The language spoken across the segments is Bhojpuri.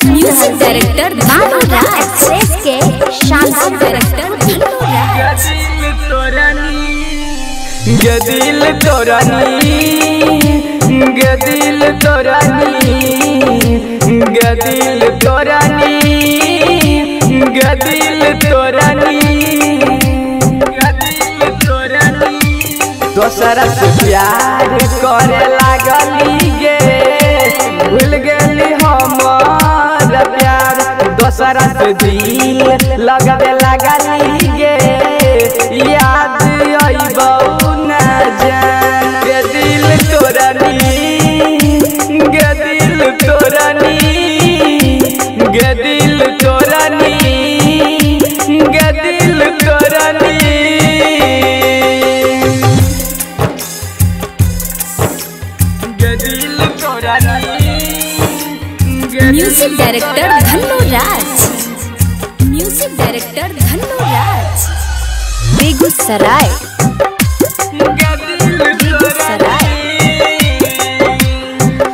म्यूजिक डायरेक्टर एक्सप्रेस के शानदार डायरेक्टर गदिल तोरानी गदिल तोरानी गदिल तोरानी गदिल तोरानी गदिल तोरानी दोसरा से प्यार करे लागली गे भूल गेली हमार प्यार दोसरा से दिल लगावे लागली गे याद आइबौ ना जान गदिल तोरानी गदिल तोरानी गदिल तोरानी गदिल तोरानी गदिल तोरानी music director Dhannuraj music director Dhannuraj Begusarai Begusarai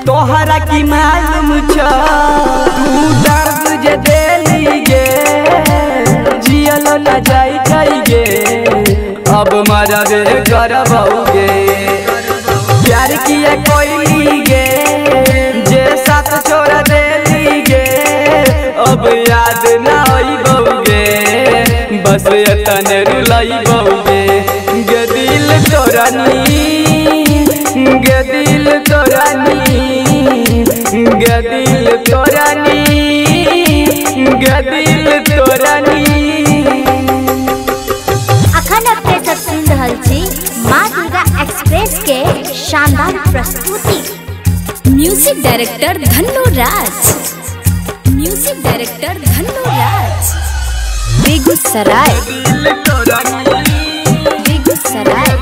तोहरा की मालूम छ तू दर्द जे देली गे जियल न जाई कई गे अब मरबे करबौगे प्यार किए कोई गे जे साथ छोड़ देली गे अब याद न आइबौगे बस तने रुलाइबौगे गदिल तोरानी गदिल तोरानी गदिल तोरानी गदिल तोरानी अखन अपने सब सुन रहल छी माँ दुर्गा एक्सप्रेस के शानदार प्रस्तुति music director Dhannuraj music director Dhannuraj Begusarai Begusarai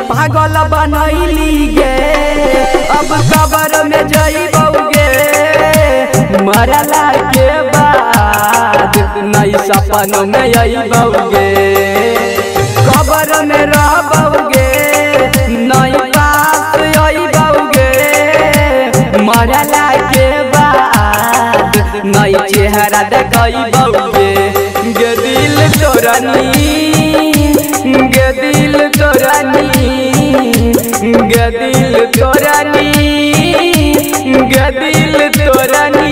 पागल बनैली गे अब कब्र में जइबौगे मरला के बाद नई सपनों में अइबौगे कब्र में रहबौगे नई पास अइबौगे मरला के बाद नई चेहरा देखइबौगे गदिल तोरानी गदिल तोरानी गदिल तोरानी गदिल तोरानी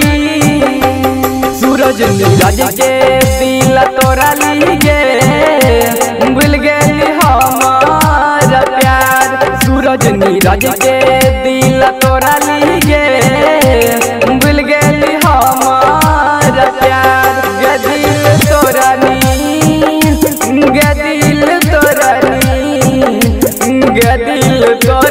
सूरज नीरज के दिल तोराली गे भूल गेली हमार प्यार सूरज नीरज के दिल तोराली गे भूल गेली हमार प्यार गदिल तोरानी गदिल तोरानी गदिल तोरानी।